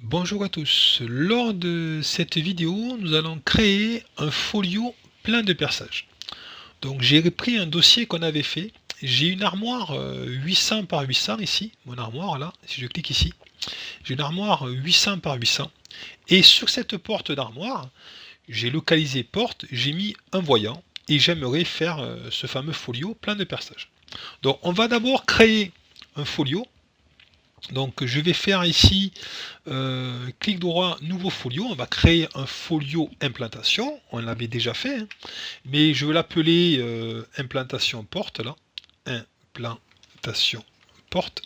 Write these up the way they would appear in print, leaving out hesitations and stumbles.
Bonjour à tous, lors de cette vidéo, nous allons créer un folio plein de perçages. Donc j'ai repris un dossier qu'on avait fait, j'ai une armoire 800 par 800 ici, mon armoire là, si je clique ici, j'ai une armoire 800 par 800, et sur cette porte d'armoire, j'ai localisé porte, j'ai mis un voyant, et j'aimerais faire ce fameux folio plein de perçages. Donc on va d'abord créer un folio. Donc je vais faire ici clic droit, nouveau folio. On va créer un folio implantation. On l'avait déjà fait, hein, mais je vais l'appeler implantation porte là. Implantation porte.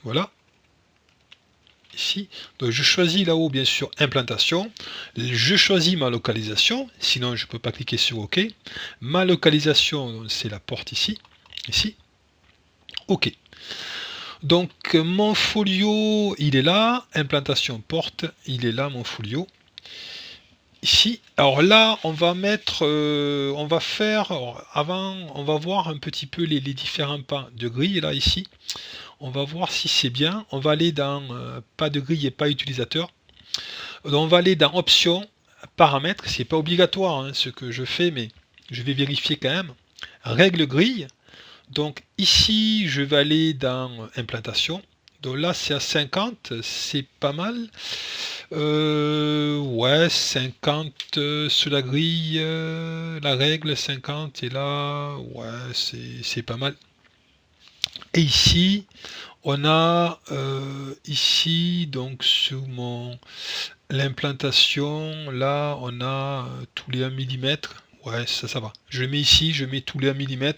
Voilà. Ici. Donc je choisis là-haut bien sûr implantation. Je choisis ma localisation. Sinon je ne peux pas cliquer sur OK. Ma localisation, c'est la porte ici. Ici. OK. Donc mon folio, il est là, implantation porte, il est là mon folio. Ici, alors là, on va mettre, on va faire, avant, on va voir un petit peu les différents pas de grille, là, ici. On va voir si c'est bien. On va aller dans pas de grille et pas utilisateur. Donc, on va aller dans options, paramètres, c'est pas obligatoire hein, ce que je fais, mais je vais vérifier quand même. Règle grille. Donc ici, je vais aller dans implantation. Donc là, c'est à 50, c'est pas mal. Ouais, 50 sur la grille, la règle 50, et là, ouais, c'est pas mal. Et ici, on a ici, donc sur mon l'implantation, là, on a tous les 1 mm. Ouais, ça va. Je mets ici, je mets tous les 1 mm.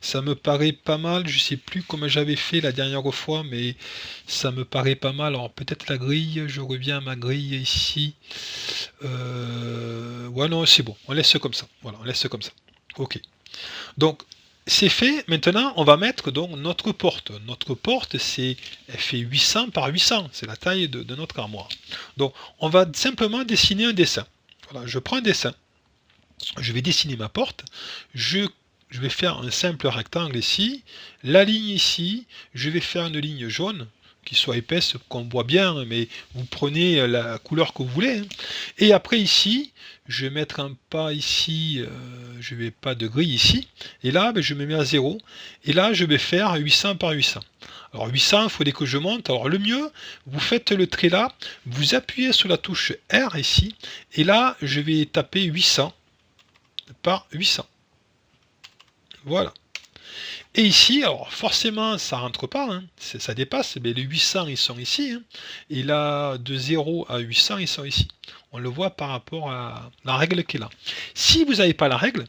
Ça me paraît pas mal. Je sais plus comment j'avais fait la dernière fois, mais ça me paraît pas mal. Alors peut-être la grille, je reviens à ma grille ici. Ouais, non, c'est bon. On laisse comme ça. Voilà, on laisse comme ça. Ok. Donc, c'est fait. Maintenant, on va mettre donc notre porte. Notre porte, elle fait 800 par 800. C'est la taille de notre armoire. Donc, on va simplement dessiner un dessin. Voilà, je prends un dessin. Je vais dessiner ma porte. Je vais faire un simple rectangle ici. La ligne ici, je vais faire une ligne jaune qui soit épaisse, qu'on voit bien, mais vous prenez la couleur que vous voulez. Hein. Et après ici, je vais mettre un pas ici, je vais pas de grille ici, et là, ben, je me mets à 0, et là, je vais faire 800 par 800. Alors 800, il faudrait que je monte. Alors le mieux, vous faites le trait là, vous appuyez sur la touche R ici, et là, je vais taper 800 par 800. Voilà. Et ici, alors forcément, ça rentre pas, hein, ça dépasse, mais les 800, ils sont ici. Hein, et là, de 0 à 800, ils sont ici. On le voit par rapport à la règle qui est là. Si vous n'avez pas la règle,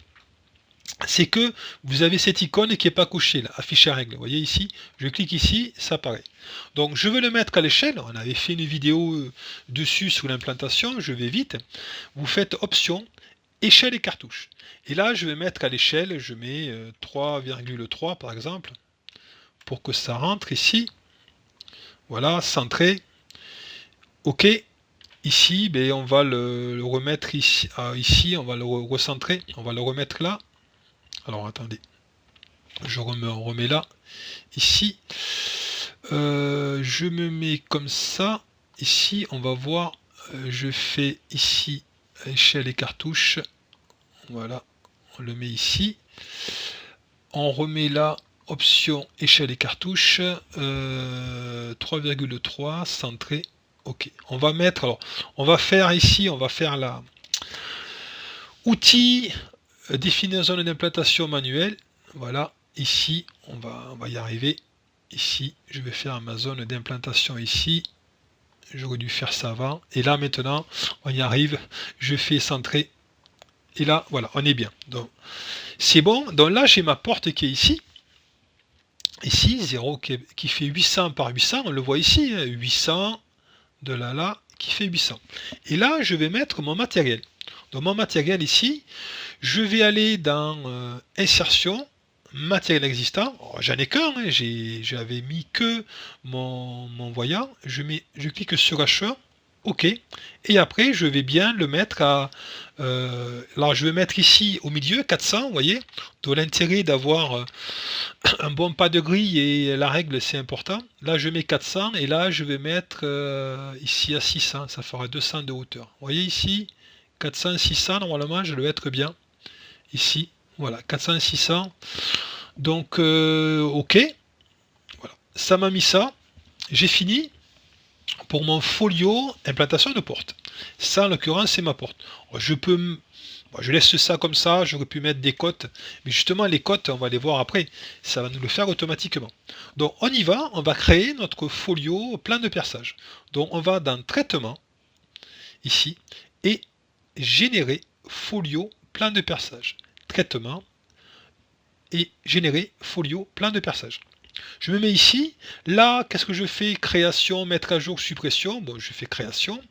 c'est que vous avez cette icône qui n'est pas cochée, là, afficher règle. Vous voyez ici, je clique ici, ça apparaît. Donc je veux le mettre à l'échelle. On avait fait une vidéo dessus sur l'implantation, je vais vite. Vous faites option, échelle et cartouche. Et là, je vais mettre à l'échelle, je mets 3,3 par exemple, pour que ça rentre ici. Voilà, centré. OK. Ici, ben, on va le remettre ici, ici, on va le recentrer, on va le remettre là. Alors attendez, je remets là. Ici, je me mets comme ça. Ici, on va voir, je fais ici échelle et cartouche. Voilà, on le met ici. On remet là, option échelle et cartouche, 3,3, centré. Ok, on va mettre, alors, on va faire ici, on va faire la outil, définir zone d'implantation manuelle. Voilà, ici, on va y arriver. Ici, je vais faire ma zone d'implantation ici. J'aurais dû faire ça avant. Et là, maintenant, on y arrive. Je fais centrer. Et là, voilà, on est bien. Donc, c'est bon. Donc là, j'ai ma porte qui est ici. Ici, 0 qui fait 800 par 800. On le voit ici. 800 de là, qui fait 800. Et là, je vais mettre mon matériel. Donc, mon matériel ici, je vais aller dans insertion, matériel existant. J'en ai qu'un. Hein, j'avais mis que mon voyant. Je clique sur H1. OK. Et après, je vais bien le mettre à... alors, je vais mettre ici au milieu 400, vous voyez. Donc, l'intérêt d'avoir un bon pas de grille et la règle, c'est important. Là, je mets 400 et là, je vais mettre ici à 600. Ça fera 200 de hauteur. Vous voyez ici, 400, 600, normalement, je vais être bien. Ici, voilà, 400, 600. Donc, OK. Voilà. Ça m'a mis ça. J'ai fini pour mon folio implantation de porte. Ça, en l'occurrence, c'est ma porte. Je laisse ça comme ça, j'aurais pu mettre des cotes, mais justement les cotes, on va les voir après, ça va nous le faire automatiquement. Donc on y va, on va créer notre folio plan de perçage. Donc on va dans traitement, ici, et générer folio plan de perçage. Traitement et générer folio plan de perçage. Je me mets ici, là, qu'est-ce que je fais? Création, mettre à jour, suppression. Bon, je fais création.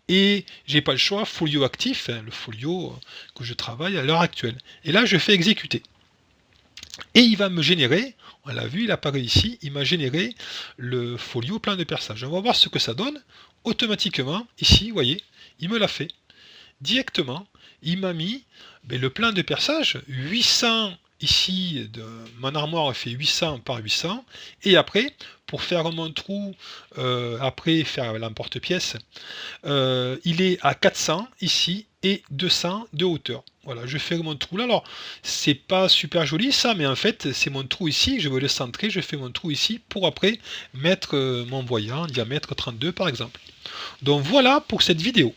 Et j'ai pas le choix, folio actif, hein, le folio que je travaille à l'heure actuelle. Et là, je fais exécuter. Et il va me générer, on l'a vu, il apparaît ici, il m'a généré le folio plan de perçage. On va voir ce que ça donne. Automatiquement, ici, vous voyez, il me l'a fait. Directement, il m'a mis le plan de perçage, 800 ici, mon armoire fait 800 par 800, et après, pour faire mon trou, après faire l'emporte-pièce, il est à 400 ici, et 200 de hauteur. Voilà, je fais mon trou là. Alors, c'est pas super joli ça, mais en fait, c'est mon trou ici, je veux le centrer, je fais mon trou ici, pour après mettre mon voyant, diamètre 32 par exemple. Donc voilà pour cette vidéo.